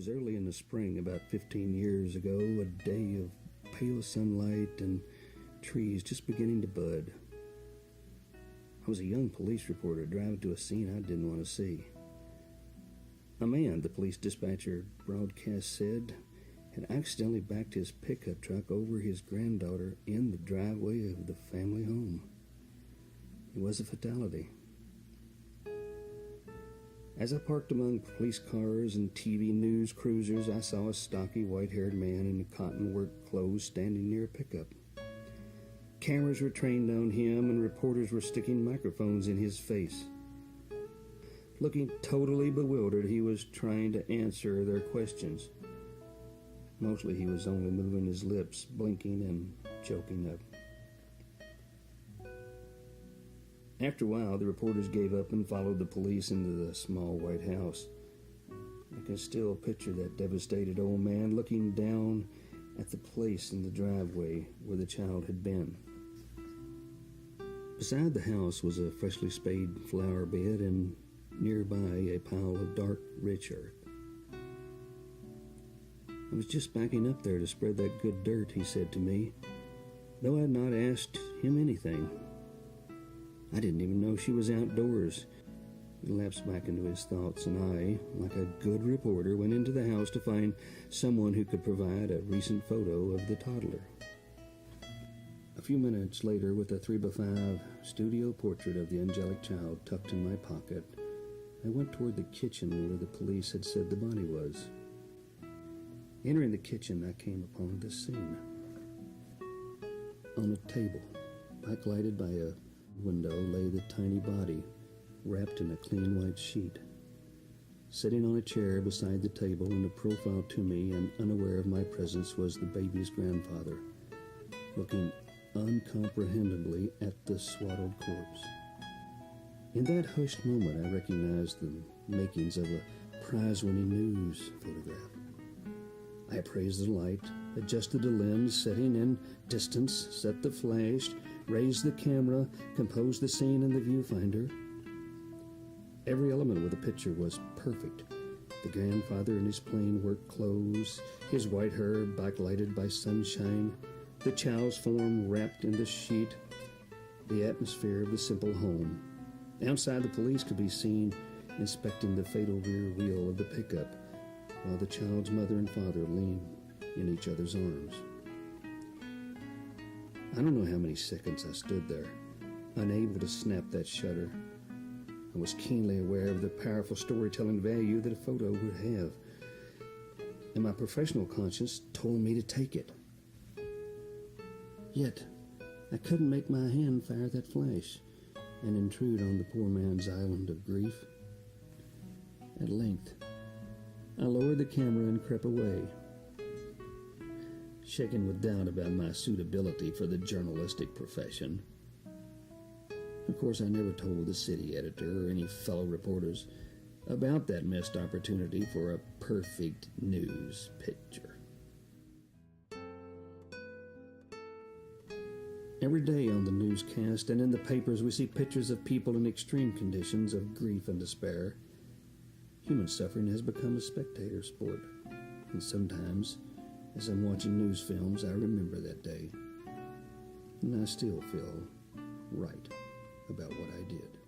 was early in the spring, about 15 years ago, a day of pale sunlight and trees just beginning to bud. I was a young police reporter driving to a scene I didn't want to see. A man, the police dispatcher broadcast said, had accidentally backed his pickup truck over his granddaughter in the driveway of the family home. It was a fatality. As I parked among police cars and TV news cruisers, I saw a stocky, white-haired man in cotton work clothes standing near a pickup. Cameras were trained on him, and reporters were sticking microphones in his face. Looking totally bewildered, he was trying to answer their questions. Mostly he was only moving his lips, blinking and choking up. After a while, the reporters gave up and followed the police into the small white house. I can still picture that devastated old man looking down at the place in the driveway where the child had been. Beside the house was a freshly spade flower bed and nearby a pile of dark, rich earth. I was just backing up there to spread that good dirt, he said to me, though I had not asked him anything. I didn't even know she was outdoors. He lapsed back into his thoughts, and I, like a good reporter, went into the house to find someone who could provide a recent photo of the toddler. A few minutes later, with a 3x5 studio portrait of the angelic child tucked in my pocket, I went toward the kitchen where the police had said the body was. Entering the kitchen, I came upon this scene. On a table, backlighted by a window, lay the tiny body, wrapped in a clean white sheet. Sitting on a chair beside the table in a profile to me and unaware of my presence was the baby's grandfather, looking uncomprehendibly at the swaddled corpse. In that hushed moment, I recognized the makings of a prize-winning news photograph. I appraised the light, adjusted the lens, setting and distance, set the flash, raised the camera, composed the scene in the viewfinder. Every element of the picture was perfect. The grandfather in his plain work clothes, his white hair backlighted by sunshine, the child's form wrapped in the sheet, the atmosphere of the simple home. Outside, the police could be seen inspecting the fatal rear wheel of the pickup, while the child's mother and father leaned in each other's arms. I don't know how many seconds I stood there, unable to snap that shutter. I was keenly aware of the powerful storytelling value that a photo would have, and my professional conscience told me to take it. Yet, I couldn't make my hand fire that flash and intrude on the poor man's island of grief. At length, I lowered the camera and crept away, shaken with doubt about my suitability for the journalistic profession. Of course, I never told the city editor or any fellow reporters about that missed opportunity for a perfect news picture. Every day on the newscast and in the papers, we see pictures of people in extreme conditions of grief and despair. Human suffering has become a spectator sport, and sometimes, as I'm watching news films, I remember that day, and I still feel right about what I did.